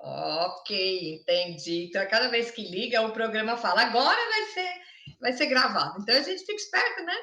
Ok, entendi. Então, cada vez que liga, o programa fala, agora vai ser gravado. Então, a gente fica esperto, né?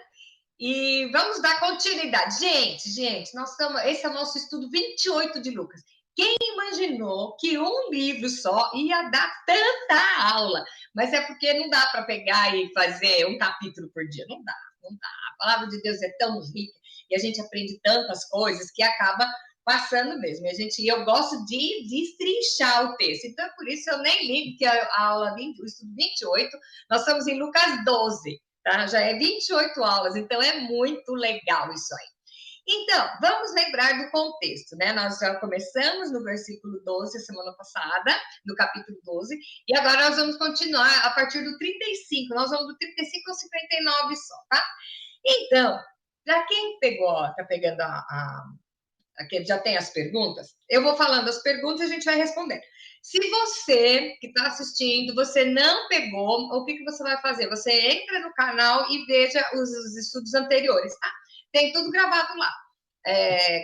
E vamos dar continuidade. Gente, nós estamos. Esse é o nosso estudo 28 de Lucas. Quem imaginou que um livro só ia dar tanta aula? Mas é porque não dá para pegar e fazer um capítulo por dia. Não dá, não dá. A palavra de Deus é tão rica e a gente aprende tantas coisas que acaba passando mesmo. Eu gosto de destrinchar o texto. Então, por isso eu nem ligo que a aula 20, o estudo 28, nós estamos em Lucas 12. Tá? Já é 28 aulas, então é muito legal isso aí. Então, vamos lembrar do contexto, né? Nós já começamos no versículo 12, semana passada, no capítulo 12, e agora nós vamos continuar a partir do 35, nós vamos do 35 ao 59 só, tá? Então, para quem tá pegando aqui já tem as perguntas, eu vou falando as perguntas e a gente vai respondendo. Se você que está assistindo, você não pegou, o que você vai fazer? Você entra no canal e veja os estudos anteriores, tá? Tem tudo gravado lá.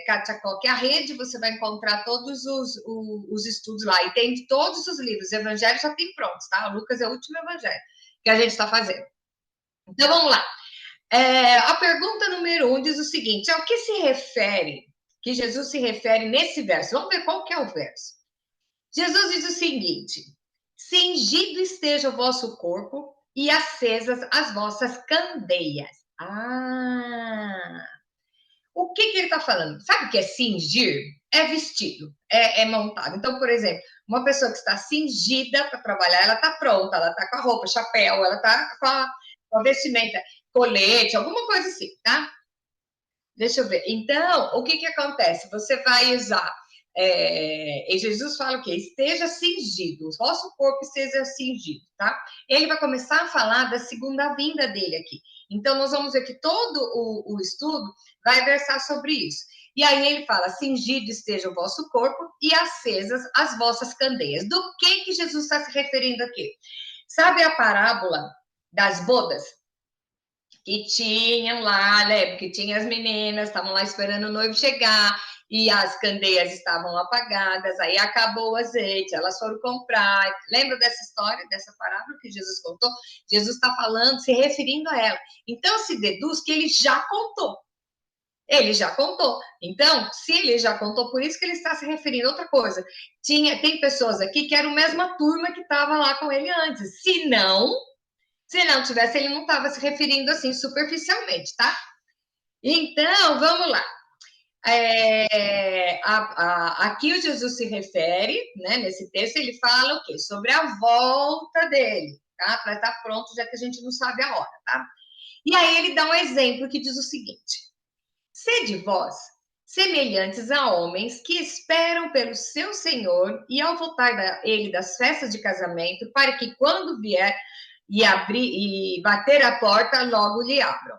Kátia Koch, a rede, você vai encontrar todos os estudos lá. E tem todos os livros. O evangelho já tem prontos, tá? O Lucas é o último evangelho que a gente está fazendo. Então, vamos lá. A pergunta número 1 diz o seguinte: ao que se refere, que Jesus se refere nesse verso? Vamos ver qual que é o verso. Jesus diz o seguinte: cingido esteja o vosso corpo e acesas as vossas candeias. O que ele está falando? Sabe o que é cingir? É vestido, é montado. Então, por exemplo, uma pessoa que está cingida para trabalhar, ela está pronta, ela está com a roupa, chapéu, ela está com a vestimenta, colete, alguma coisa assim, tá? Deixa eu ver. Então, o que acontece? Você vai usar. E Jesus fala o quê? Esteja cingido, o vosso corpo esteja cingido, tá? Ele vai começar a falar da segunda vinda dele aqui. Então, nós vamos ver que todo o estudo vai versar sobre isso. E aí ele fala: cingido esteja o vosso corpo e acesas as vossas candeias. Do que Jesus está se referindo aqui? Sabe a parábola das bodas? Que tinham lá, né? Porque tinha as meninas, estavam lá esperando o noivo chegar, e as candeias estavam apagadas, aí acabou o azeite, elas foram comprar. Lembra dessa história, dessa parábola que Jesus contou? Jesus está falando, se referindo a ela. Então, se deduz que ele já contou. Ele já contou. Então, se ele já contou, por isso que ele está se referindo a outra coisa. Tem pessoas aqui que eram a mesma turma que estava lá com ele antes. Se não tivesse, ele não estava se referindo assim superficialmente, tá? Então, vamos lá. Aqui o Jesus se refere, né, nesse texto, ele fala o quê? Sobre a volta dele, tá? Para estar pronto, já que a gente não sabe a hora, tá? E aí ele dá um exemplo que diz o seguinte: sede vós semelhantes a homens que esperam pelo seu Senhor e ao voltar ele das festas de casamento, para que quando vier e abrir e bater a porta, logo lhe abram.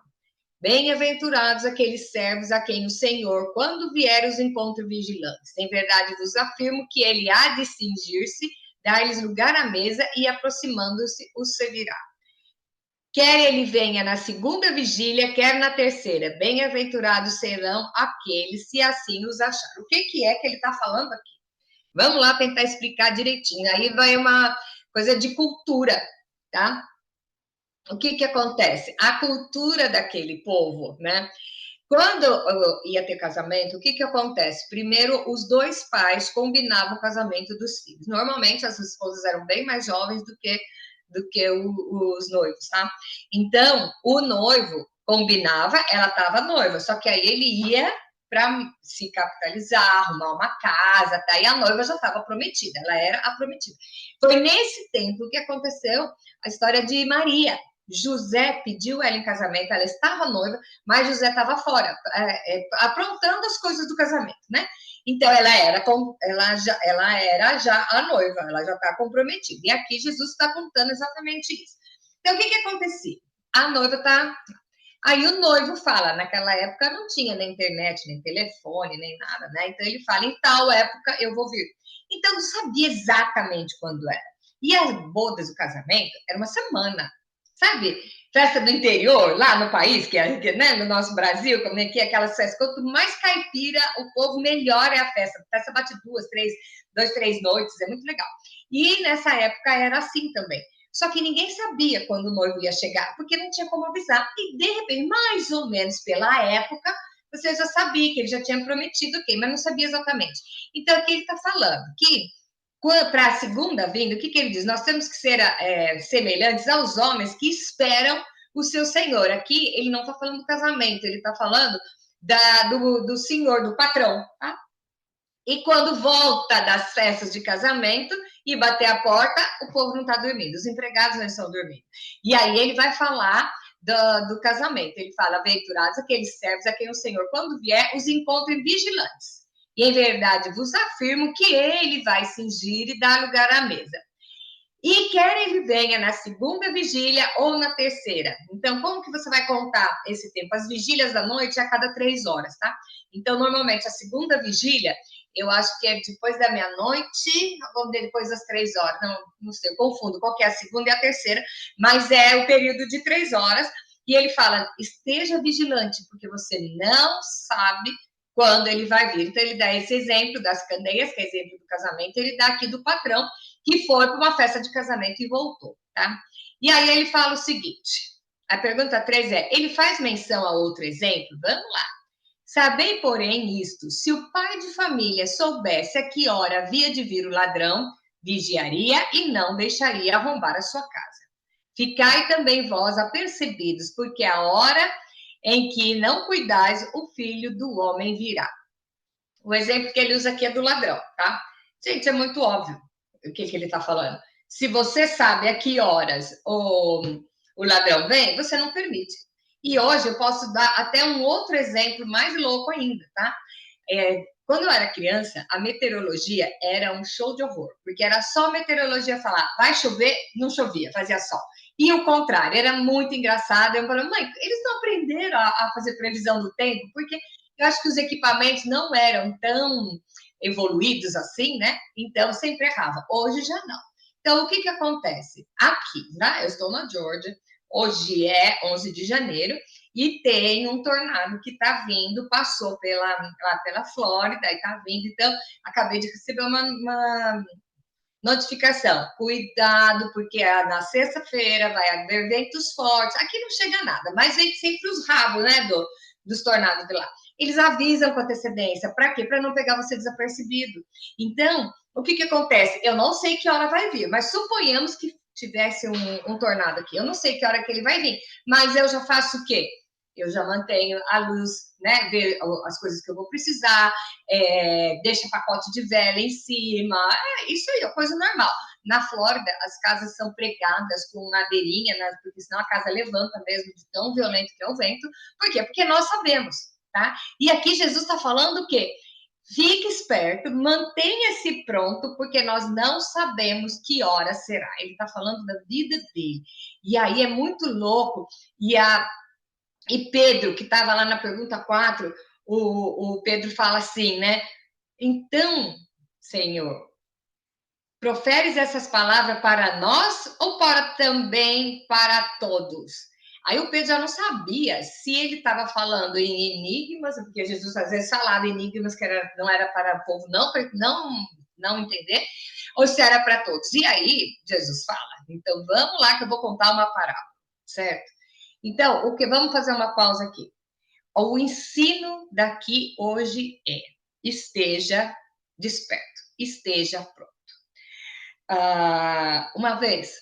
Bem-aventurados aqueles servos a quem o Senhor, quando vier, os encontre vigilantes. Em verdade vos afirmo que ele há de cingir-se, dar-lhes lugar à mesa e, aproximando-se, os servirá. Quer ele venha na segunda vigília, quer na terceira. Bem-aventurados serão aqueles, se assim os achar. O que é que ele está falando aqui? Vamos lá tentar explicar direitinho. Aí vai uma coisa de cultura, tá? O que acontece? A cultura daquele povo, né? Quando ia ter casamento, o que acontece? Primeiro, os dois pais combinavam o casamento dos filhos. Normalmente, as esposas eram bem mais jovens do que os noivos, tá? Então, o noivo combinava, ela estava noiva, só que aí ele ia para se capitalizar, arrumar uma casa, tá? E a noiva já estava prometida, ela era a prometida. Foi nesse tempo que aconteceu a história de Maria. José pediu ela em casamento, ela estava noiva, mas José estava fora, aprontando as coisas do casamento, né? Então, ela era já a noiva, ela já está comprometida. E aqui Jesus está contando exatamente isso. Então, o que acontecia? A noiva está... Aí o noivo fala, naquela época não tinha nem internet, nem telefone, nem nada, né? Então, ele fala, em tal época eu vou vir. Então, não sabia exatamente quando era. E as bodas do casamento era uma semana, sabe? festa do interior, lá no país, né, no nosso Brasil, como é que é aquelas festas, quanto mais caipira o povo, melhor é a festa. A festa bate 2, 3 noites, é muito legal. E nessa época era assim também. Só que ninguém sabia quando o noivo ia chegar, porque não tinha como avisar. E, de repente, mais ou menos pela época, você já sabia que ele já tinha prometido o quê, mas não sabia exatamente. Então, aqui ele está falando que para a segunda vinda, o que ele diz? Nós temos que ser semelhantes aos homens que esperam o seu senhor. Aqui ele não está falando do casamento, ele está falando do senhor, do patrão. Tá? E quando volta das festas de casamento e bater a porta, o povo não está dormindo, os empregados não estão dormindo. E aí ele vai falar do casamento. Ele fala: aventurados aqueles servos a quem o Senhor, quando vier, os encontrem vigilantes. E em verdade vos afirmo que ele vai cingir e dar lugar à mesa. E quer ele venha na segunda vigília ou na terceira. Então, como que você vai contar esse tempo? As vigílias da noite é a cada 3 horas, tá? Então, normalmente, a segunda vigília, eu acho que é depois da meia-noite, ou depois das 3 horas. Não sei, eu confundo qual que é a segunda e a terceira, mas é o período de 3 horas. E ele fala: esteja vigilante, porque você não sabe quando ele vai vir. Então, ele dá esse exemplo das candeias, que é exemplo do casamento, ele dá aqui do patrão, que foi para uma festa de casamento e voltou, tá? E aí ele fala o seguinte, a pergunta 3 é, ele faz menção a outro exemplo? Vamos lá. Sabei, porém, isto, se o pai de família soubesse a que hora havia de vir o ladrão, vigiaria e não deixaria arrombar a sua casa. Ficai também vós apercebidos, porque a hora em que não cuidais, o filho do homem virá. O exemplo que ele usa aqui é do ladrão, tá? Gente, é muito óbvio o que ele está falando. Se você sabe a que horas o ladrão vem, você não permite. E hoje eu posso dar até um outro exemplo mais louco ainda, tá? Quando eu era criança, a meteorologia era um show de horror, porque era só a meteorologia falar, vai chover, não chovia, fazia sol. E o contrário, era muito engraçado. Eu falei, mãe, eles não aprenderam a fazer previsão do tempo, porque eu acho que os equipamentos não eram tão evoluídos assim, né? Então sempre errava. Hoje já não. Então o que acontece? Aqui, né? Eu estou na Georgia, hoje é 11 de janeiro, e tem um tornado que está vindo, passou lá pela Flórida e está vindo. Então, acabei de receber uma notificação. Cuidado, porque na sexta-feira vai haver ventos fortes. Aqui não chega nada, mas vem sempre os rabos, né, dos tornados de lá. Eles avisam com antecedência. Para quê? Para não pegar você desapercebido. Então, o que acontece? Eu não sei que hora vai vir, mas suponhamos que tivesse um tornado aqui. Eu não sei que hora que ele vai vir, mas eu já faço o quê? Eu já mantenho a luz, né? Ver as coisas que eu vou precisar, deixa pacote de vela em cima, isso aí é coisa normal. Na Flórida, as casas são pregadas com madeirinha, né? Porque senão a casa levanta mesmo de tão violento que é o vento. Por quê? Porque nós sabemos, tá? E aqui Jesus está falando o quê? Fique esperto, mantenha-se pronto, porque nós não sabemos que hora será. Ele está falando da vida dele. E aí é muito louco. E Pedro, que estava lá na pergunta 4, o Pedro fala assim, né? Então, Senhor, proferes essas palavras para nós ou também para todos? Aí o Pedro já não sabia se ele estava falando em enigmas, porque Jesus às vezes falava enigmas que não era para o povo não entender, ou se era para todos. E aí Jesus fala, então vamos lá que eu vou contar uma parábola, certo? Então, vamos fazer uma pausa aqui. O ensino daqui hoje é: esteja desperto, esteja pronto. Uma vez,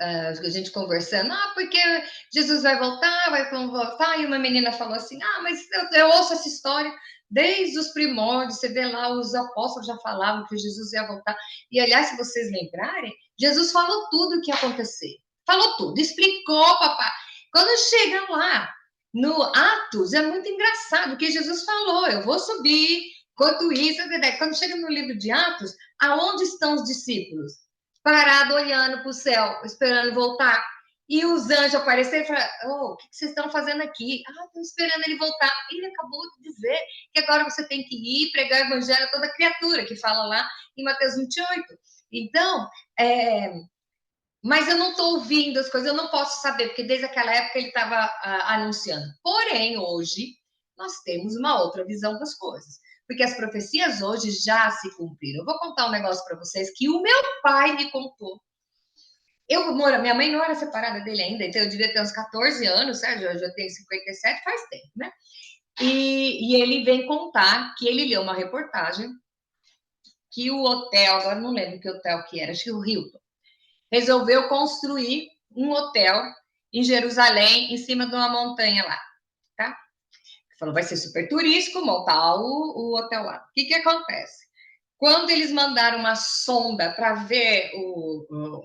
a gente conversando, porque Jesus vai voltar, e uma menina falou assim, mas eu ouço essa história desde os primórdios, você vê lá, os apóstolos já falavam que Jesus ia voltar, e aliás, se vocês lembrarem, Jesus falou tudo o que ia acontecer, falou tudo, explicou, papai. Quando chega lá, no Atos, é muito engraçado, porque Jesus falou, eu vou subir, enquanto isso, quando chega no livro de Atos, aonde estão os discípulos? Parado, olhando para o céu, esperando voltar. E os anjos apareceram e falaram, o que vocês estão fazendo aqui? Estou esperando ele voltar. Ele acabou de dizer que agora você tem que ir pregar o evangelho a toda criatura, que fala lá em Mateus 28. Então, Mas eu não estou ouvindo as coisas, eu não posso saber, porque desde aquela época ele estava anunciando. Porém, hoje, nós temos uma outra visão das coisas. Porque as profecias hoje já se cumpriram. Eu vou contar um negócio para vocês que o meu pai me contou. Minha mãe não era separada dele ainda, então eu devia ter uns 14 anos, certo? Eu já tenho 57, faz tempo, né? E ele vem contar que ele leu uma reportagem que o hotel, agora não lembro que hotel que era, acho que o Hilton, resolveu construir um hotel em Jerusalém, em cima de uma montanha lá, tá? Falou, vai ser super turístico montar o hotel lá. O que acontece? Quando eles mandaram uma sonda para ver o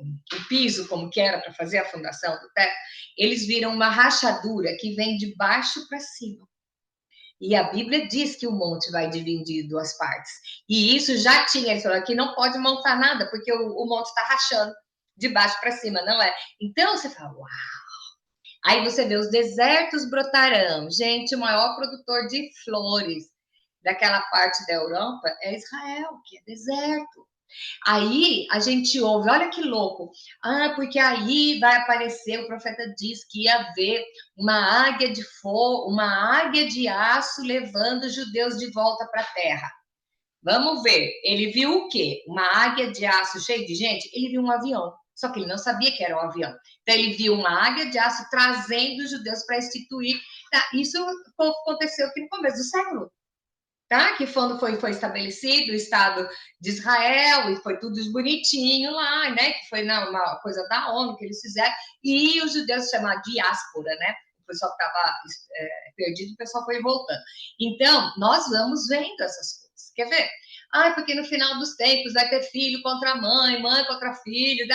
piso, como que era para fazer a fundação do teto, eles viram uma rachadura que vem de baixo para cima. E a Bíblia diz que o monte vai dividir em duas partes. E isso já tinha, ele falou aqui, não pode montar nada, porque o monte está rachando de baixo para cima, não é? Então você fala, uau! Aí você vê os desertos brotarão. Gente, o maior produtor de flores daquela parte da Europa é Israel, que é deserto. Aí a gente ouve, olha que louco, porque aí vai aparecer, o profeta diz que ia haver uma águia de fogo, uma águia de aço levando os judeus de volta para a terra. Vamos ver, ele viu o quê? Uma águia de aço cheia de gente? Ele viu um avião, só que ele não sabia que era um avião. Então ele viu uma águia de aço trazendo os judeus para instituir. Isso aconteceu aqui no começo do século. Tá? Que quando foi estabelecido o Estado de Israel e foi tudo bonitinho lá, né? Que foi uma coisa da ONU que eles fizeram, e os judeus chamaram diáspora, né? O pessoal que estava perdido, o pessoal foi voltando. Então, nós vamos vendo essas coisas. Quer ver? Porque no final dos tempos vai ter filho contra mãe, mãe contra filho.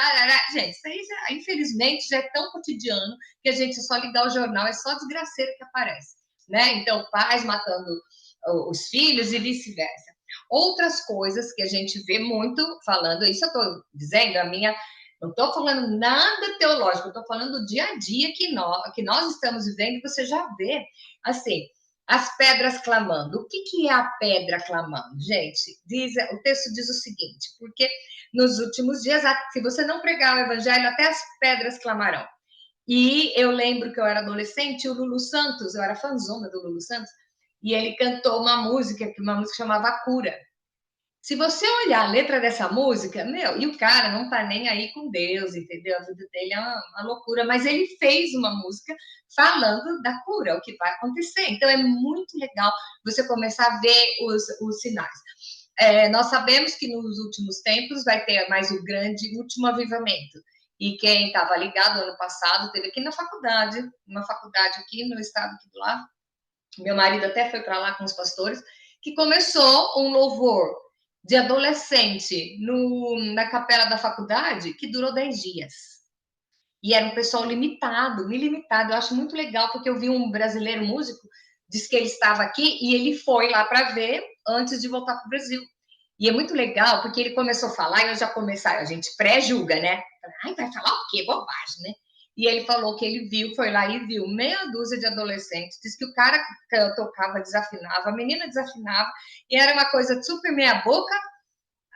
Gente, isso aí, infelizmente, já é tão cotidiano que a gente só ligar o jornal, é só desgraceiro que aparece. Né? Então, pais matando os filhos e vice-versa. Outras coisas que a gente vê muito falando, isso eu estou dizendo, não estou falando nada teológico, estou falando do dia a dia que nós estamos vivendo, e você já vê, assim, as pedras clamando. O que é a pedra clamando? Gente, o texto diz o seguinte, porque nos últimos dias, se você não pregar o evangelho, até as pedras clamarão. E eu lembro que eu era adolescente, o Lulu Santos, eu era fãzona do Lulu Santos, e ele cantou uma música chamava Cura. Se você olhar a letra dessa música, e o cara não tá nem aí com Deus, entendeu? A vida dele é uma loucura, mas ele fez uma música falando da cura, o que vai acontecer. Então é muito legal você começar a ver os sinais. Nós sabemos que nos últimos tempos vai ter mais o grande último avivamento. E quem estava ligado ano passado teve aqui na faculdade, uma faculdade aqui no estado aqui do lado. Meu marido até foi para lá com os pastores, que começou um louvor de adolescente na capela da faculdade que durou 10 dias. E era um pessoal limitado, ilimitado. Eu acho muito legal, porque eu vi um brasileiro músico, disse que ele estava aqui e ele foi lá para ver antes de voltar para o Brasil. E é muito legal, porque ele começou a falar e eu já comecei, a gente pré-julga, né? Vai falar o quê? Bobagem, né? E ele falou que ele foi lá e viu meia dúzia de adolescentes, disse que o cara tocava, desafinava, a menina desafinava, e era uma coisa super meia boca.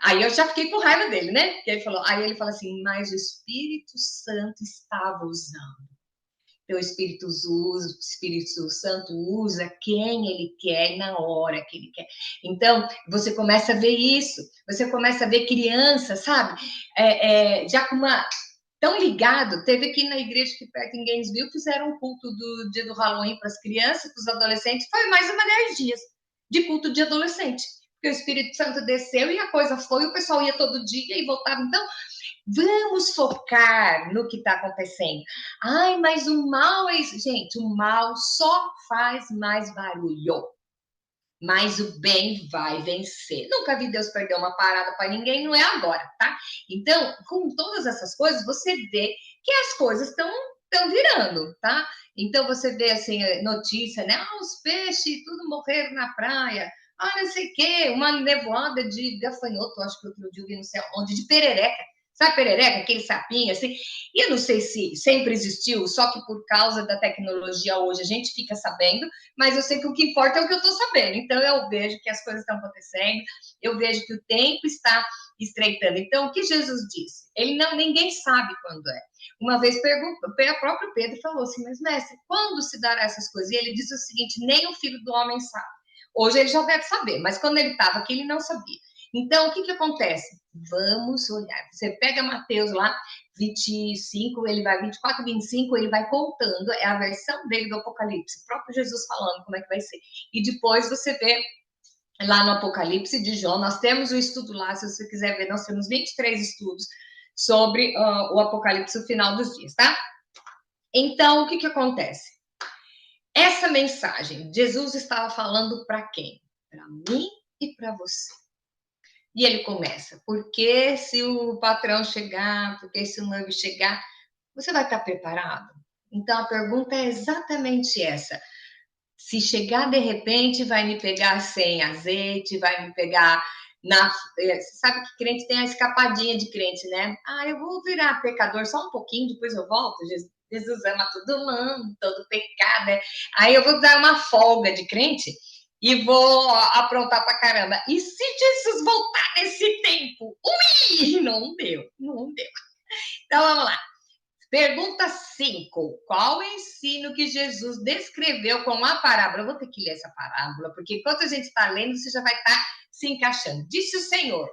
Aí eu já fiquei com raiva dele, né? Aí ele falou assim, mas o Espírito Santo estava usando. Então, o Espírito Santo usa quem ele quer e na hora que ele quer. Então, você começa a ver isso, você começa a ver crianças, sabe? Já com tão ligado. Teve aqui na igreja que perto em Gainesville, fizeram um culto do dia do Halloween para as crianças, para os adolescentes. Foi mais de 10 dias de culto de adolescente. Porque o Espírito Santo desceu e a coisa foi, o pessoal ia todo dia e voltava. Então, vamos focar no que está acontecendo. Mas o mal é isso. Gente, o mal só faz mais barulho. Mas o bem vai vencer. Nunca vi Deus perder uma parada para ninguém, não é agora, tá? Então, com todas essas coisas, você vê que as coisas estão virando, tá? Então, você vê, assim, notícia, né? Os peixes tudo morreram na praia. Não sei o quê, uma nevoada de gafanhoto, acho que outro dia, não sei onde, de perereca. Sabe perereca, aquele sapinho assim? E eu não sei se sempre existiu, só que por causa da tecnologia hoje a gente fica sabendo, mas eu sei que o que importa é o que eu estou sabendo. Então eu vejo que as coisas estão acontecendo, eu vejo que o tempo está estreitando. Então o que Jesus disse? Ele não, ninguém sabe quando é. Uma vez perguntou, o próprio Pedro falou assim, mas mestre, quando se dará essas coisas? E ele disse o seguinte, nem o filho do homem sabe. Hoje ele já deve saber, mas quando ele estava aqui ele não sabia. Então o que acontece? Vamos olhar. Você pega Mateus lá, 25, ele vai 24, 25, ele vai contando, é a versão dele do Apocalipse, o próprio Jesus falando como é que vai ser. E depois você vê lá no Apocalipse de João, nós temos o estudo lá, se você quiser ver, nós temos 23 estudos sobre o Apocalipse, o final dos dias, tá? Então, o que acontece? Essa mensagem, Jesus estava falando para quem? Para mim e para você. E ele começa, porque se o patrão chegar, porque se o noivo chegar, você vai estar preparado? Então a pergunta é exatamente essa. Se chegar de repente, vai me pegar sem azeite, vai me pegar na. Sabe que crente tem a escapadinha de crente, né? Ah, eu vou virar pecador só um pouquinho, depois eu volto. Jesus ama todo mundo, todo pecado. Né? Aí eu vou dar uma folga de crente e vou aprontar pra caramba. E se Jesus voltar nesse tempo? Ui! Não deu, não deu. Então vamos lá. Pergunta 5. Qual o ensino que Jesus descreveu com a parábola? Eu vou ter que ler essa parábola, porque enquanto a gente está lendo, você já vai estar se encaixando. Disse o Senhor: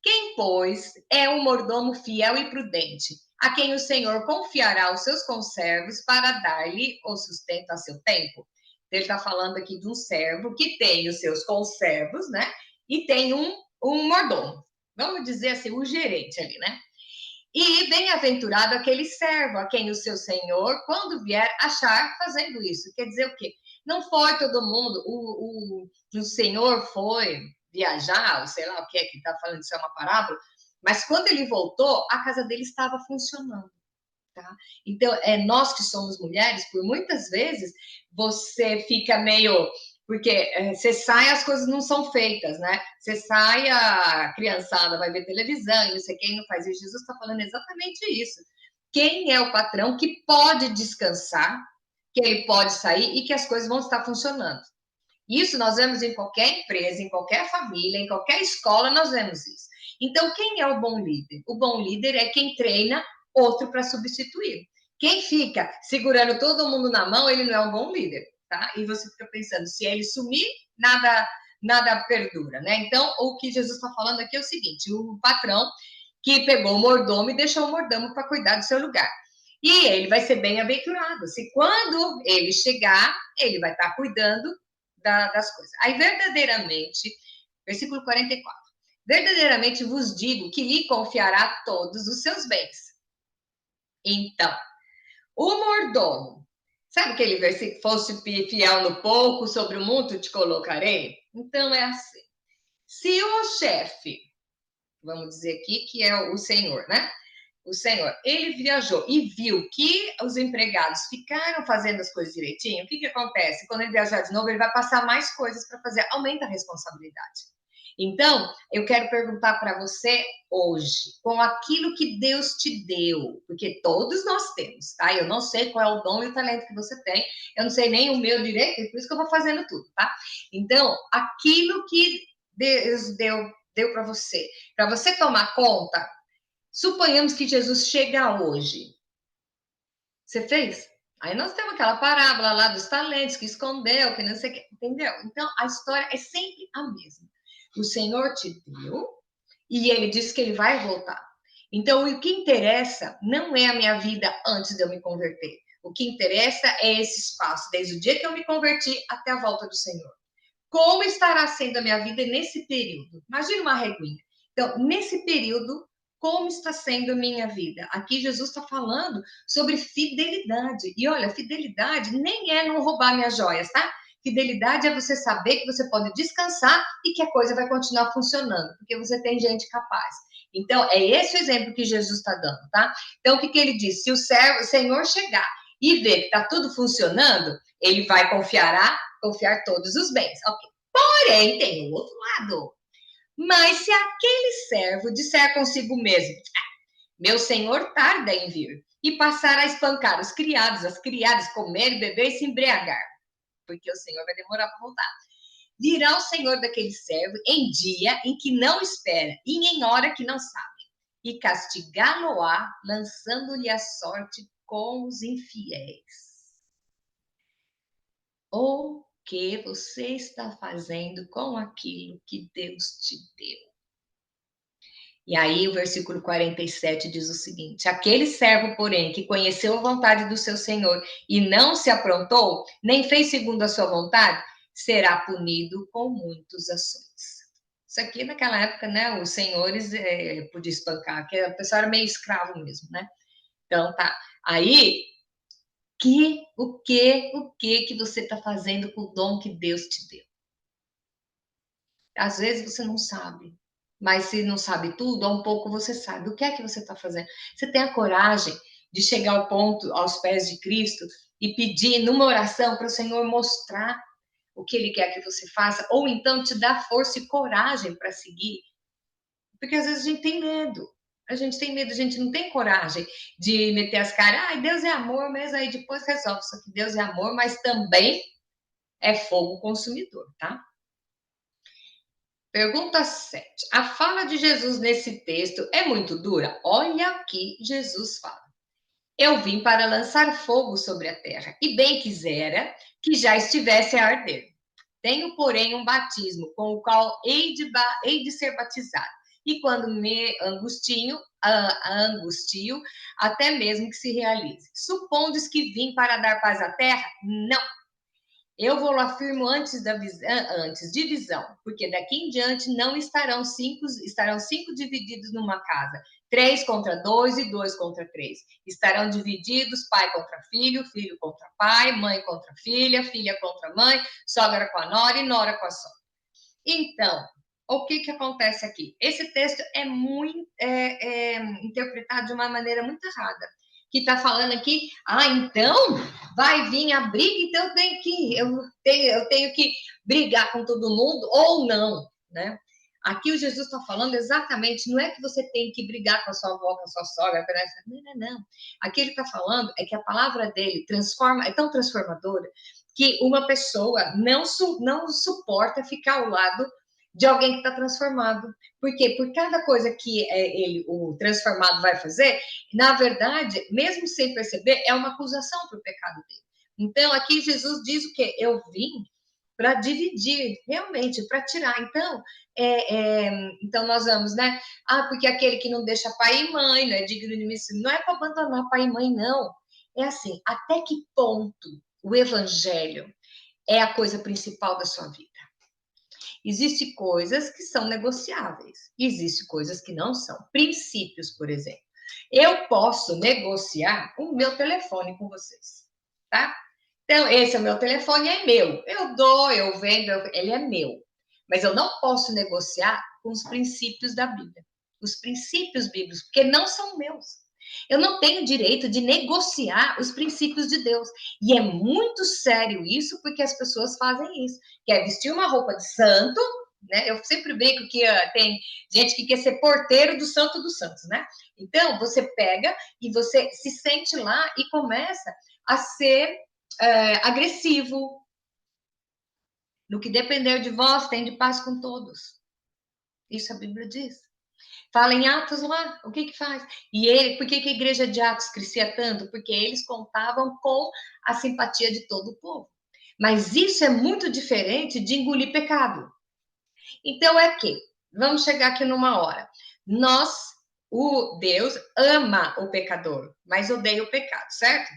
quem, pois, é um mordomo fiel e prudente, a quem o Senhor confiará os seus conservos para dar-lhe o sustento a seu tempo? Ele está falando aqui de um servo que tem os seus conservos, né? E tem um mordomo. Vamos dizer assim, o gerente ali, né? E bem-aventurado aquele servo a quem o seu senhor, quando vier, achar fazendo isso. Quer dizer o quê? Não foi todo mundo, o senhor foi viajar, ou sei lá o que é que está falando, isso é uma parábola, mas quando ele voltou, a casa dele estava funcionando. Tá? Então, nós que somos mulheres, por muitas vezes, você fica meio. Porque você sai, as coisas não são feitas, né? Você sai, a criançada vai ver televisão, e não sei quem não faz. E Jesus está falando exatamente isso. Quem é o patrão que pode descansar, que ele pode sair e que as coisas vão estar funcionando? Isso nós vemos em qualquer empresa, em qualquer família, em qualquer escola, nós vemos isso. Então, quem é o bom líder? O bom líder é quem treina outro para substituir. Quem fica segurando todo mundo na mão, ele não é um bom líder, tá? E você fica pensando, se ele sumir, nada perdura, né? Então, o que Jesus está falando aqui é o seguinte: o patrão que pegou o mordomo e deixou o mordomo para cuidar do seu lugar. E ele vai ser bem-aventurado. Se quando ele chegar, ele vai estar cuidando das coisas. Aí, verdadeiramente, versículo 44. Verdadeiramente vos digo que lhe confiará todos os seus bens. Então, o mordomo, sabe aquele versículo, fosse fiel no pouco, sobre o muito te colocarei? Então é assim, se o chefe, vamos dizer aqui que é o senhor, né? O senhor, ele viajou e viu que os empregados ficaram fazendo as coisas direitinho, o que acontece? Quando ele viajar de novo, ele vai passar mais coisas para fazer, aumenta a responsabilidade. Então, eu quero perguntar para você hoje, com aquilo que Deus te deu, porque todos nós temos, tá? Eu não sei qual é o dom e o talento que você tem, eu não sei nem o meu direito, e por isso que eu vou fazendo tudo, tá? Então, aquilo que Deus deu para você tomar conta, suponhamos que Jesus chega hoje. Você fez? Aí nós temos aquela parábola lá dos talentos que escondeu, que não sei o que, entendeu? Então, a história é sempre a mesma. O Senhor te deu e ele disse que ele vai voltar. Então, o que interessa não é a minha vida antes de eu me converter. O que interessa é esse espaço, desde o dia que eu me converti até a volta do Senhor. Como estará sendo a minha vida nesse período? Imagina uma reguinha. Então, nesse período, como está sendo a minha vida? Aqui Jesus está falando sobre fidelidade. E olha, fidelidade nem é não roubar minhas joias, tá? Fidelidade é você saber que você pode descansar e que a coisa vai continuar funcionando, porque você tem gente capaz. Então, é esse o exemplo que Jesus está dando, tá? Então, o que ele diz? Se o Senhor chegar e ver que está tudo funcionando, ele vai confiar todos os bens. Ok. Porém, tem o outro lado. Mas se aquele servo disser consigo mesmo, meu senhor tarda em vir, e passar a espancar os criados, as criadas, comer, beber e se embriagar, porque o senhor vai demorar para voltar. Virá o senhor daquele servo em dia em que não espera e em hora que não sabe, e castigá-lo-á, lançando-lhe a sorte com os infiéis. O que você está fazendo com aquilo que Deus te deu? E aí o versículo 47 diz o seguinte: aquele servo, porém, que conheceu a vontade do seu senhor e não se aprontou, nem fez segundo a sua vontade, será punido com muitas ações. Isso aqui naquela época, né, os senhores podiam espancar, porque a pessoa era meio escravo mesmo, né? Então tá. Aí, o que você está fazendo com o dom que Deus te deu? Às vezes você não sabe, mas se não sabe tudo, um pouco você sabe. O que é que você está fazendo? Você tem a coragem de chegar ao ponto, aos pés de Cristo, e pedir numa oração para o Senhor mostrar o que Ele quer que você faça, ou então te dar força e coragem para seguir. Porque às vezes a gente tem medo. A gente tem medo, a gente não tem coragem de meter as caras. Ai, Deus é amor, mas aí depois resolve. Só que Deus é amor, mas também é fogo consumidor, tá? Pergunta 7. A fala de Jesus nesse texto é muito dura? Olha o que Jesus fala. Eu vim para lançar fogo sobre a terra, e bem quisera que já estivesse a arder. Tenho, porém, um batismo com o qual hei de ser batizado. E quando me angustio, até mesmo que se realize. Supondes que vim para dar paz à terra? Não. Eu vou lá afirmo antes de visão, porque daqui em diante não estarão cinco divididos numa casa, 3 contra 2 e 2 contra 3. Estarão divididos pai contra filho, filho contra pai, mãe contra filha, filha contra mãe, sogra com a nora e nora com a sogra. Então, o que acontece aqui? Esse texto é muito interpretado de uma maneira muito errada. Que está falando aqui, então vai vir a briga, então eu tenho que brigar com todo mundo ou não, né? Aqui o Jesus está falando exatamente, não é que você tem que brigar com a sua avó, com a sua sogra, não. Aqui ele está falando é que a palavra dele é tão transformadora que uma pessoa não suporta ficar ao lado de alguém que está transformado. Porque por cada coisa que o transformado vai fazer, na verdade, mesmo sem perceber, é uma acusação para o pecado dele. Então, aqui Jesus diz o quê? Eu vim para dividir, realmente, para tirar. Então, nós vamos, né? Porque aquele que não deixa pai e mãe, não é digno de mim, não é para abandonar pai e mãe, não. É assim, até que ponto o evangelho é a coisa principal da sua vida? Existem coisas que são negociáveis, existem coisas que não são. Princípios, por exemplo. Eu posso negociar o meu telefone com vocês, tá? Então, esse é o meu telefone, é meu. Eu dou, eu vendo, ele é meu. Mas eu não posso negociar com os princípios da Bíblia. Os princípios bíblicos, porque não são meus. Eu não tenho direito de negociar os princípios de Deus. E é muito sério isso, porque as pessoas fazem isso. Quer vestir uma roupa de santo, né? Eu sempre brinco que tem gente que quer ser porteiro do santo dos santos, né? Então, você pega e você se sente lá e começa a ser agressivo. No que depender de vós, tem de paz com todos. Isso a Bíblia diz. Fala em Atos lá, o que faz? Por que a igreja de Atos crescia tanto? Porque eles contavam com a simpatia de todo o povo. Mas isso é muito diferente de engolir pecado. Então é que, vamos chegar aqui numa hora. O Deus ama o pecador, mas odeia o pecado, certo?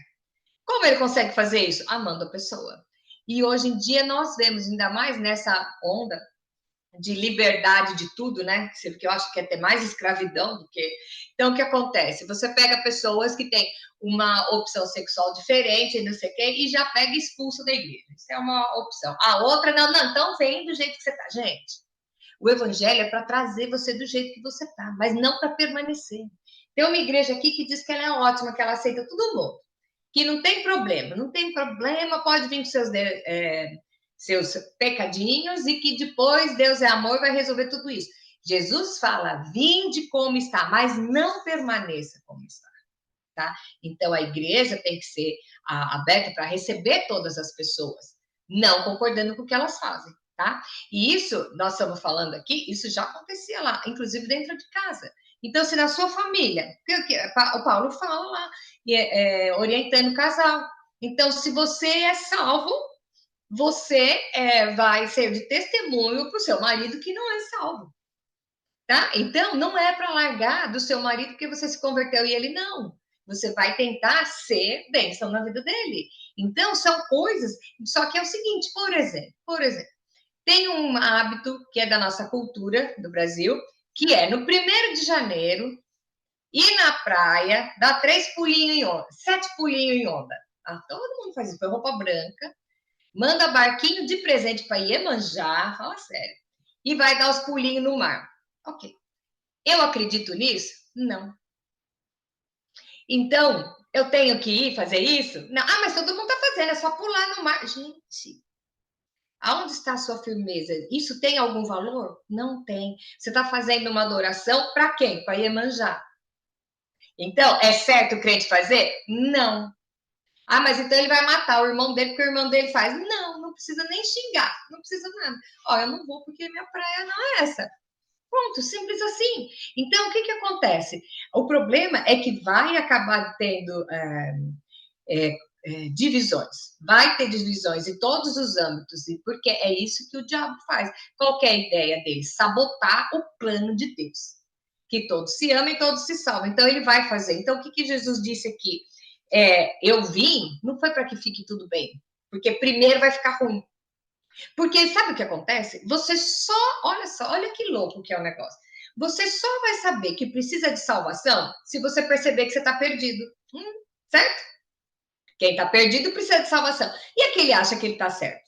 Como ele consegue fazer isso? Amando a pessoa. E hoje em dia nós vemos, ainda mais nessa onda de liberdade de tudo, né? Porque eu acho que é ter mais escravidão do que. Então, o que acontece? Você pega pessoas que têm uma opção sexual diferente, não sei o quê, e já pega e expulsa da igreja. Isso é uma opção. A outra, não, então vem do jeito que você tá. Gente, o evangelho é para trazer você do jeito que você tá, mas não para permanecer. Tem uma igreja aqui que diz que ela é ótima, que ela aceita todo mundo, que não tem problema, pode vir com seus pecadinhos e que depois Deus é amor vai resolver tudo isso. Jesus fala, vinde como está, mas não permaneça como está. Tá? Então, a igreja tem que ser aberta para receber todas as pessoas, não concordando com o que elas fazem. Tá? E isso, nós estamos falando aqui, isso já acontecia lá, inclusive dentro de casa. Então, se na sua família, o Paulo fala lá, orientando o casal. Então, se você é salvo, você vai ser de testemunho para o seu marido que não é salvo. Tá? Então, não é para largar do seu marido porque você se converteu e ele não. Você vai tentar ser bênção na vida dele. Então, são coisas. Só que é o seguinte, por exemplo, tem um hábito que é da nossa cultura do Brasil, que é no 1º de janeiro, ir na praia, dar 3 pulinhos em onda, 7 pulinhos em onda. Ah, todo mundo faz isso, põe roupa branca, manda barquinho de presente para Iemanjá, fala sério, e vai dar os pulinhos no mar. Ok. Eu acredito nisso? Não. Então, eu tenho que ir fazer isso? Não. Ah, mas todo mundo está fazendo, é só pular no mar. Gente, aonde está a sua firmeza? Isso tem algum valor? Não tem. Você está fazendo uma adoração para quem? Para Iemanjá. Então, é certo o crente fazer? Não. Ah, mas então ele vai matar o irmão dele porque o irmão dele faz. Não, não precisa nem xingar, não precisa nada. Ó, eu não vou porque minha praia não é essa. Pronto, simples assim. Então, o que acontece? O problema é que vai acabar tendo divisões. Vai ter divisões em todos os âmbitos, e porque é isso que o diabo faz. Qual é a ideia dele? Sabotar o plano de Deus. Que todos se amem, todos se salvem. Então, ele vai fazer. Então, o que Jesus disse aqui? Eu vim, não foi para que fique tudo bem, porque primeiro vai ficar ruim. Porque sabe o que acontece? Você só, olha que louco que é o negócio. Você só vai saber que precisa de salvação se você perceber que você está perdido. Certo? Quem está perdido precisa de salvação. E aquele acha que ele está certo?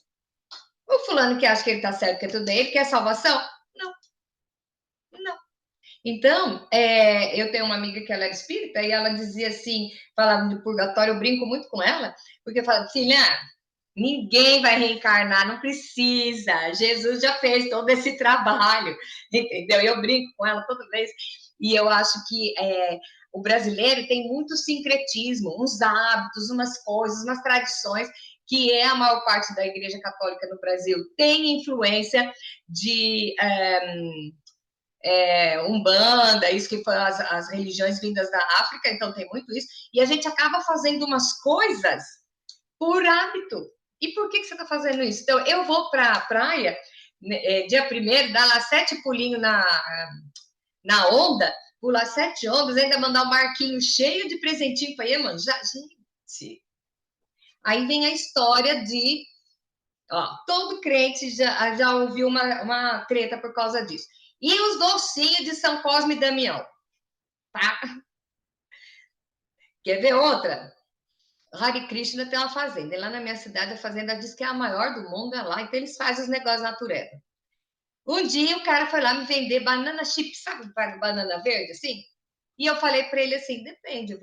O fulano que acha que ele está certo, que é tudo ele, quer salvação? Não. Não. Então, eu tenho uma amiga que ela era espírita e ela dizia assim, falava do purgatório, eu brinco muito com ela, porque eu falo, filha, ninguém vai reencarnar, não precisa. Jesus já fez todo esse trabalho, entendeu? Eu brinco com ela toda vez. E eu acho que o brasileiro tem muito sincretismo, uns hábitos, umas coisas, umas tradições, que é a maior parte da Igreja Católica no Brasil. Tem influência de Umbanda, isso que foram as religiões vindas da África, então tem muito isso. E a gente acaba fazendo umas coisas por hábito. E por que você está fazendo isso? Então, eu vou para a praia, dia 1º, dar lá 7 pulinhos na onda, pular 7 ondas, ainda mandar um barquinho cheio de presentinho para Iemanjá. Gente, aí vem a história de... todo crente já ouviu uma treta por causa disso. E os docinhos de São Cosme e Damião. Tá? Quer ver outra? Hare Krishna tem uma fazenda. E lá na minha cidade, a fazenda diz que é a maior do mundo, é lá. Então, eles fazem os negócios natureza. Um dia, o cara foi lá me vender banana chip, sabe? Banana verde, assim? E eu falei para ele assim, depende,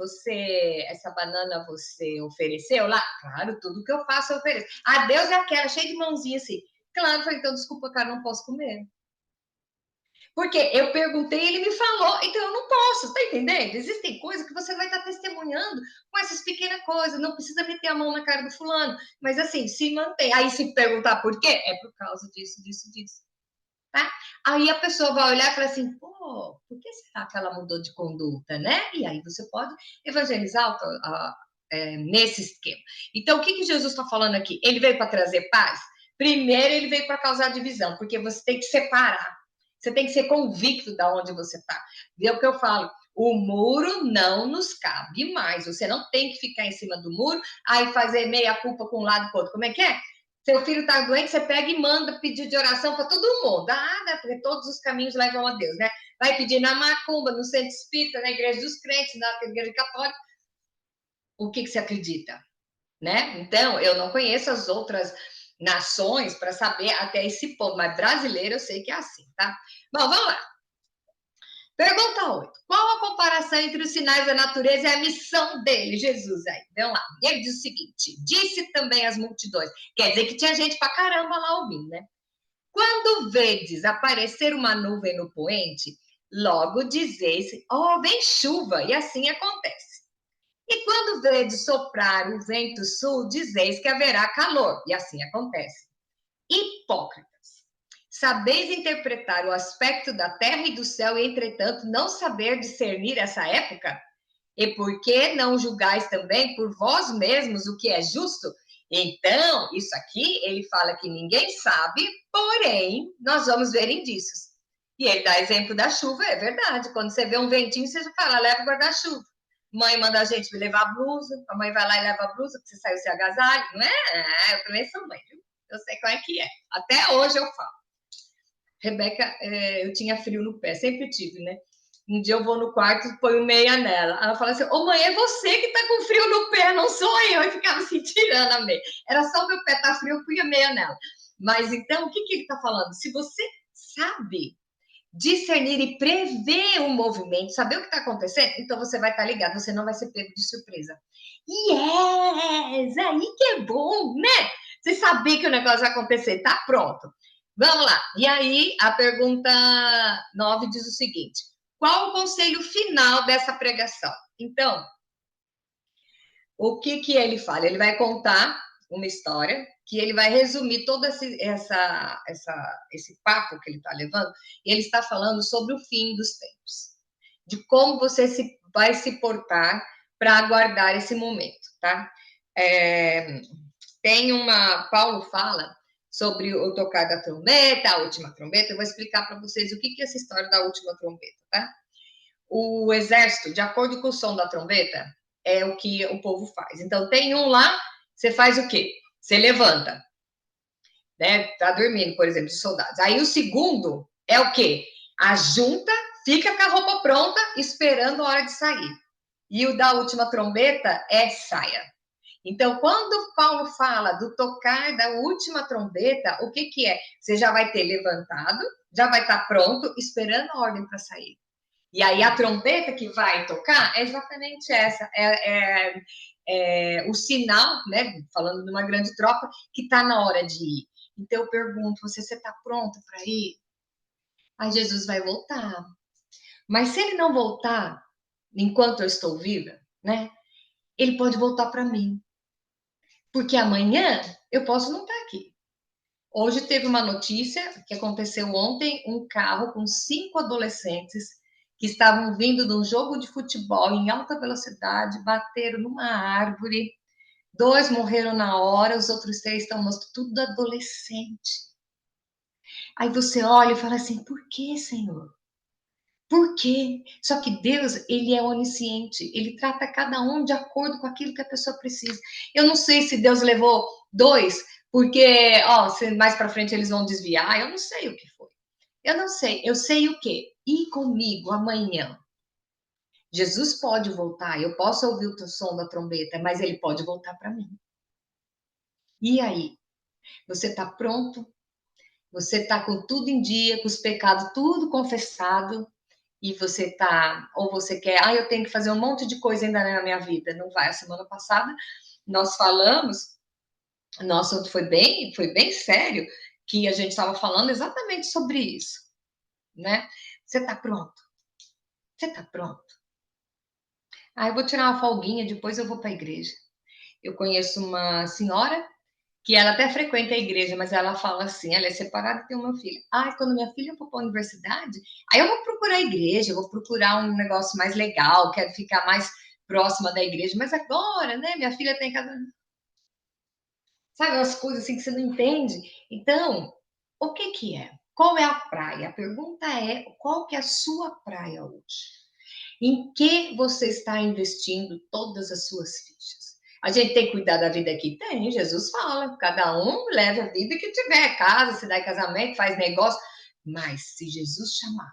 essa banana você ofereceu lá? Claro, tudo que eu faço eu ofereço. Ah, Deus é aquela, cheia de mãozinha assim. Claro, eu falei, então, desculpa, cara, não posso comer. Porque eu perguntei, ele me falou, então eu não posso, tá entendendo? Existem coisas que você vai estar testemunhando com essas pequenas coisas, não precisa meter a mão na cara do fulano, mas assim, se mantém. Aí se perguntar por quê, é por causa disso, disso, disso. Tá? Aí a pessoa vai olhar e falar assim, pô, por que será que ela mudou de conduta, né? E aí você pode evangelizar nesse esquema. Então, o que Jesus está falando aqui? Ele veio para trazer paz? Primeiro, ele veio para causar divisão, porque você tem que separar. Você tem que ser convicto de onde você está. É o que eu falo. O muro não nos cabe mais. Você não tem que ficar em cima do muro, aí fazer meia culpa com um lado e com o outro. Como é que é? Seu filho está doente, você pega e manda pedir de oração para todo mundo. Né? Porque todos os caminhos levam a Deus, né? Vai pedir na macumba, no centro espírita, na igreja dos crentes, na igreja católica. O que você acredita? Né? Então, eu não conheço as outras nações para saber até esse ponto, mas brasileiro eu sei que é assim, tá? Bom, vamos lá. Pergunta 8. Qual a comparação entre os sinais da natureza e a missão dele, Jesus? Aí, vamos lá. Ele diz o seguinte, disse também às multidões. Quer dizer que tinha gente pra caramba lá ouvindo, né? Quando vedes aparecer uma nuvem no poente, logo dizeis, ó, vem chuva, e assim acontece. E quando vedes soprar o vento sul, dizeis que haverá calor, e assim acontece. Hipócritas, sabeis interpretar o aspecto da terra e do céu, e entretanto não saber discernir essa época? E por que não julgais também por vós mesmos o que é justo? Então, isso aqui, ele fala que ninguém sabe, porém, nós vamos ver indícios. E ele dá exemplo da chuva, é verdade. Quando você vê um ventinho, você já fala, leva o guarda-chuva. Mãe manda a gente levar a blusa, a mãe vai lá e leva a blusa, porque você saiu sem agasalho, não é? Eu também sou mãe, viu? Eu sei como é que é. Até hoje eu falo. Rebeca, eu tinha frio no pé, sempre tive, né? Um dia eu vou no quarto e ponho meia nela. Ela fala assim, ô mãe, é você que tá com frio no pé, não sou eu. E ficava assim, tirando a meia. Era só o meu pé tá frio, eu punha meia nela. Mas então, o que ele tá falando? Se você sabe discernir e prever o movimento, saber o que está acontecendo, então você vai estar ligado, você não vai ser pego de surpresa. Yes! Aí que é bom, né? Você saber que o negócio vai acontecer, tá pronto. Vamos lá. E aí, a pergunta 9 diz o seguinte: qual o conselho final dessa pregação? Então, o que ele fala? Ele vai contar uma história que ele vai resumir todo esse papo que ele está levando, e ele está falando sobre o fim dos tempos, de como você vai se portar para aguardar esse momento, tá? Paulo fala sobre o tocar da trombeta, a última trombeta, eu vou explicar para vocês o que é essa história da última trombeta, tá? O exército, de acordo com o som da trombeta, é o que o povo faz. Então, tem um lá, você faz o quê? Você levanta, né? Tá dormindo, por exemplo, os soldados. Aí o segundo é o quê? A junta fica com a roupa pronta, esperando a hora de sair. E o da última trombeta é saia. Então, quando Paulo fala do tocar da última trombeta, o que é? Você já vai ter levantado, já vai estar pronto, esperando a ordem para sair. E aí a trombeta que vai tocar é exatamente essa, o sinal, né? Falando de uma grande tropa, que está na hora de ir. Então eu pergunto, você está pronto para ir? Aí Jesus vai voltar. Mas se ele não voltar enquanto eu estou viva, né? Ele pode voltar para mim. Porque amanhã eu posso não estar aqui. Hoje teve uma notícia que aconteceu ontem, um carro com 5 adolescentes que estavam vindo de um jogo de futebol em alta velocidade, bateram numa árvore, 2 morreram na hora, os outros 3 estão mortos, tudo adolescente. Aí você olha e fala assim, por que, Senhor? Por quê? Só que Deus, ele é onisciente, ele trata cada um de acordo com aquilo que a pessoa precisa. Eu não sei se Deus levou 2, porque, mais para frente eles vão desviar, eu não sei o que foi. Eu não sei, eu sei o quê? Ir comigo amanhã. Jesus pode voltar, eu posso ouvir o som da trombeta, mas ele pode voltar para mim. E aí? Você está pronto? Você está com tudo em dia, com os pecados tudo confessado? E você tá, ou você quer, eu tenho que fazer um monte de coisa ainda na minha vida. Não vai. A semana passada nós falamos, nossa, foi bem sério, que a gente estava falando exatamente sobre isso, né? Você tá pronto? Você tá pronto? Eu vou tirar uma folguinha, depois eu vou para a igreja. Eu conheço uma senhora que ela até frequenta a igreja, mas ela fala assim, ela é separada e tem uma filha. Quando minha filha for para a universidade, aí eu vou procurar a igreja, eu vou procurar um negócio mais legal, quero ficar mais próxima da igreja, mas agora, né, minha filha tem casa... Sabe, umas coisas assim que você não entende. Então, o que é? Qual é a praia? A pergunta é, qual que é a sua praia hoje? Em que você está investindo todas as suas fichas? A gente tem que cuidar da vida que tem, Jesus fala, cada um leve a vida que tiver, casa, se dá casamento, faz negócio, mas se Jesus chamar,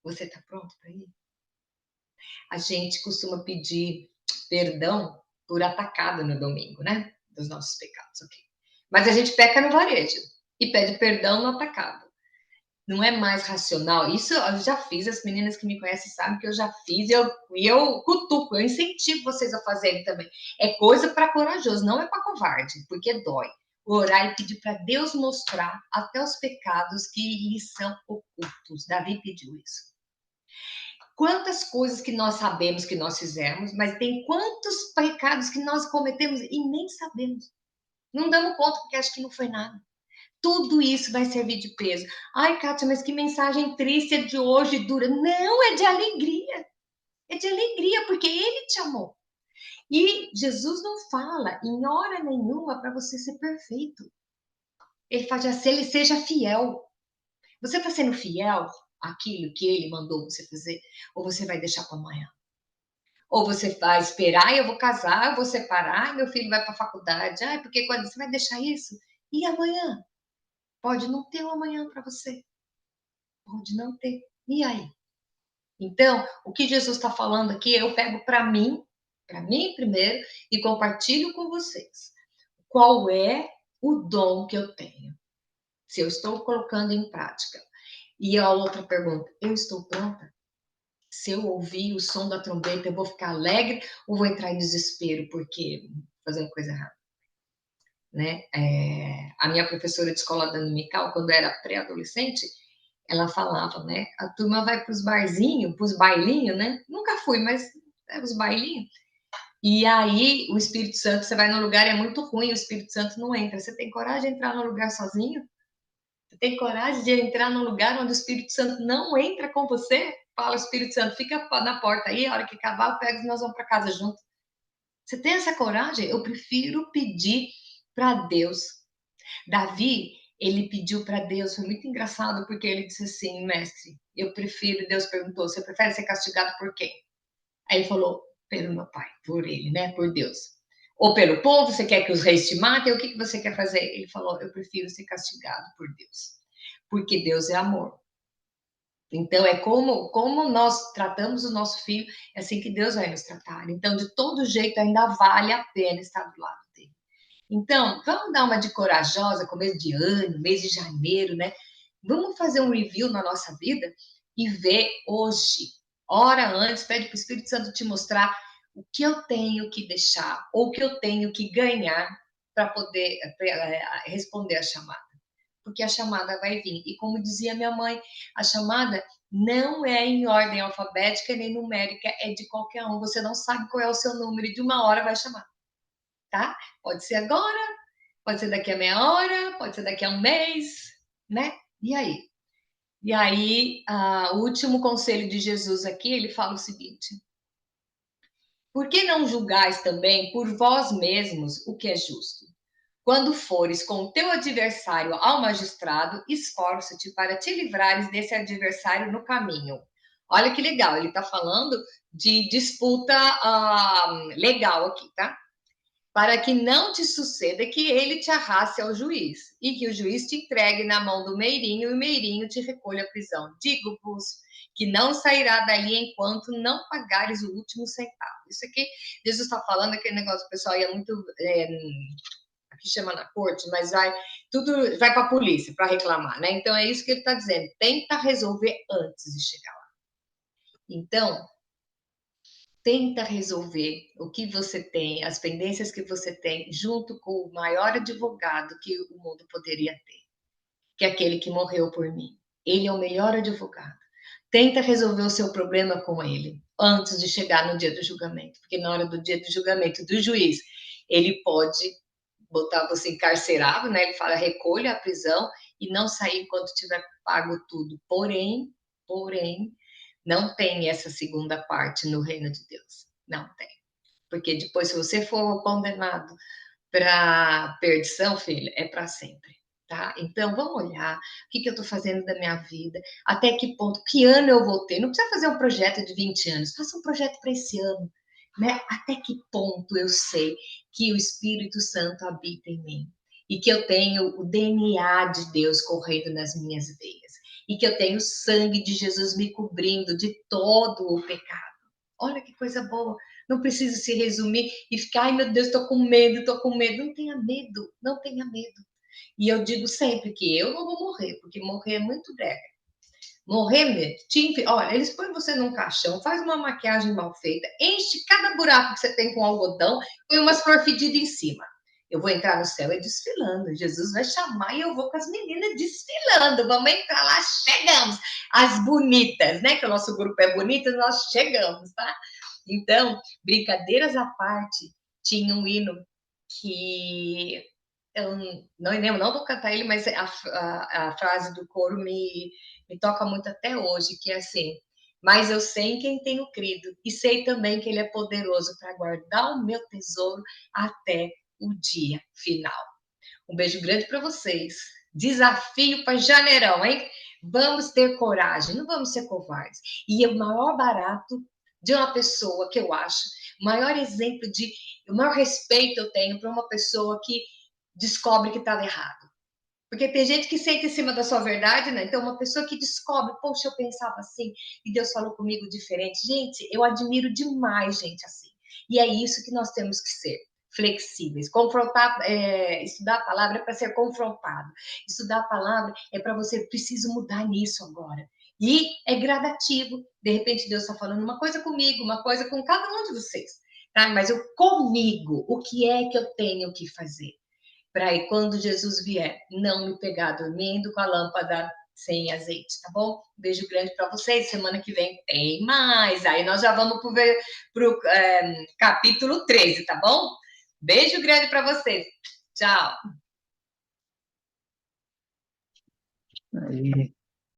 você está pronto para ir? A gente costuma pedir perdão por atacado no domingo, né? Dos nossos pecados, ok? Mas a gente peca no varejo e pede perdão no atacado. Não é mais racional. Isso eu já fiz, as meninas que me conhecem sabem que eu já fiz, e eu cutuco, eu incentivo vocês a fazerem também. É coisa para corajoso, não é para covarde, porque dói. orar e pedir para Deus mostrar até os pecados que lhes são ocultos. Davi pediu isso. Quantas coisas que nós sabemos que nós fizemos, mas tem quantos pecados que nós cometemos e nem sabemos. Não damos conta porque acho que não foi nada. Tudo isso vai servir de peso. Ai, Kátia, mas que mensagem triste é de hoje, dura. Não, é de alegria. É de alegria, porque Ele te amou. E Jesus não fala em hora nenhuma para você ser perfeito. Ele faz assim, ele seja fiel. Você está sendo fiel àquilo que Ele mandou você fazer? Ou você vai deixar para amanhã? Ou você vai esperar, eu vou casar, eu vou separar, meu filho vai para a faculdade. Ah, porque quando você vai deixar isso? E amanhã? Pode não ter um amanhã para você. Pode não ter. E aí? Então, o que Jesus está falando aqui, eu pego para mim primeiro, e compartilho com vocês. Qual é o dom que eu tenho? Se eu estou colocando em prática. E a outra pergunta, eu estou pronta? Se eu ouvir o som da trombeta, eu vou ficar alegre ou vou entrar em desespero porque fazendo coisa errada? Né? A minha professora de escola dominical, quando era pré-adolescente, ela falava, né? A turma vai para os barzinhos, para os bailinhos, né? Nunca fui, mas os bailinhos. E aí, o Espírito Santo, você vai num lugar, é muito ruim, o Espírito Santo não entra. Você tem coragem de entrar num lugar sozinho? Você tem coragem de entrar num lugar onde o Espírito Santo não entra com você? Fala, Espírito Santo, fica na porta aí, a hora que acabar, eu pego e nós vamos para casa junto. Você tem essa coragem? Eu prefiro pedir para Deus. Davi, ele pediu para Deus, foi muito engraçado, porque ele disse assim, mestre, eu prefiro, Deus perguntou, você prefere ser castigado por quem? Aí ele falou, pelo meu pai, por ele, né, por Deus. Ou pelo povo, você quer que os reis te matem, o que você quer fazer? Ele falou, eu prefiro ser castigado por Deus, porque Deus é amor. Então, é como nós tratamos o nosso filho, é assim que Deus vai nos tratar. Então, de todo jeito, ainda vale a pena estar do lado dele. Então, vamos dar uma de corajosa, começo de ano, mês de janeiro, né? Vamos fazer um review na nossa vida e ver hoje, hora antes, pede para o Espírito Santo te mostrar o que eu tenho que deixar ou o que eu tenho que ganhar para poder responder a chamada. Porque a chamada vai vir. E como dizia minha mãe, a chamada não é em ordem alfabética nem numérica, é de qualquer um. Você não sabe qual é o seu número e de uma hora vai chamar, tá? Pode ser agora, pode ser daqui a meia hora, pode ser daqui a um mês, né? E aí? E aí, o último conselho de Jesus aqui, ele fala o seguinte: por que não julgais também por vós mesmos o que é justo? Quando fores com o teu adversário ao magistrado, esforça-te para te livrares desse adversário no caminho. Olha que legal, ele está falando de disputa legal aqui, tá? Para que não te suceda que ele te arraste ao juiz, e que o juiz te entregue na mão do meirinho, e o meirinho te recolha à prisão. Digo-vos que não sairá dali enquanto não pagares o último centavo. Isso aqui, Jesus está falando aquele negócio, o pessoal ia muito aqui chama na corte, mas tudo vai para a polícia para reclamar, né? Então é isso que ele está dizendo. Tenta resolver antes de chegar lá. Então, tenta resolver o que você tem, as pendências que você tem, junto com o maior advogado que o mundo poderia ter, que é aquele que morreu por mim. Ele é o melhor advogado. Tenta resolver o seu problema com ele antes de chegar no dia do julgamento, porque na hora do dia do julgamento do juiz, ele pode botar você encarcerado, né? Ele fala recolha a prisão e não sair enquanto tiver pago tudo. Porém, não tem essa segunda parte no reino de Deus. Não tem. Porque depois, se você for condenado para perdição, filho, é para sempre. Tá? Então, vamos olhar o que eu estou fazendo da minha vida, até que ponto, que ano eu vou ter. Não precisa fazer um projeto de 20 anos, faça um projeto para esse ano. Né? Até que ponto eu sei que o Espírito Santo habita em mim e que eu tenho o DNA de Deus correndo nas minhas veias e que eu tenho o sangue de Jesus me cobrindo de todo o pecado. Olha que coisa boa. Não precisa se resumir e ficar, ai meu Deus, estou com medo, estou com medo. Não tenha medo, não tenha medo. E eu digo sempre que eu não vou morrer, porque morrer é muito breve. Morrer mesmo. Olha, eles põem você num caixão, faz uma maquiagem mal feita, enche cada buraco que você tem com algodão, põe umas flor fedidas em cima. Eu vou entrar no céu desfilando. Jesus vai chamar e eu vou com as meninas desfilando. Vamos entrar lá, chegamos. As bonitas, né? Que o nosso grupo é bonito, nós chegamos, tá? Então, brincadeiras à parte, tinha um hino que eu não lembro, não vou cantar ele, mas a frase do coro me toca muito até hoje, que é assim: mas eu sei em quem tenho crido, e sei também que ele é poderoso para guardar o meu tesouro até o dia final. Um beijo grande para vocês. Desafio para janeirão, hein? Vamos ter coragem, não vamos ser covardes. E o maior barato de uma pessoa que eu acho, o maior exemplo de, o maior respeito eu tenho para uma pessoa que descobre que estava errado. Porque tem gente que sente em cima da sua verdade, né? Então, uma pessoa que descobre, poxa, eu pensava assim e Deus falou comigo diferente. Gente, eu admiro demais gente assim. E é isso que nós temos que ser flexíveis. Confrontar, estudar a palavra é para ser confrontado. Estudar a palavra é para você preciso mudar nisso agora. E é gradativo. De repente, Deus está falando uma coisa comigo, uma coisa com cada um de vocês. Tá? Mas eu comigo, o que é que eu tenho que fazer? Para aí, quando Jesus vier, não me pegar dormindo com a lâmpada sem azeite, tá bom? Um beijo grande para vocês. Semana que vem tem mais. Aí nós já vamos para o capítulo 13, tá bom? Beijo grande para vocês. Tchau. Aí,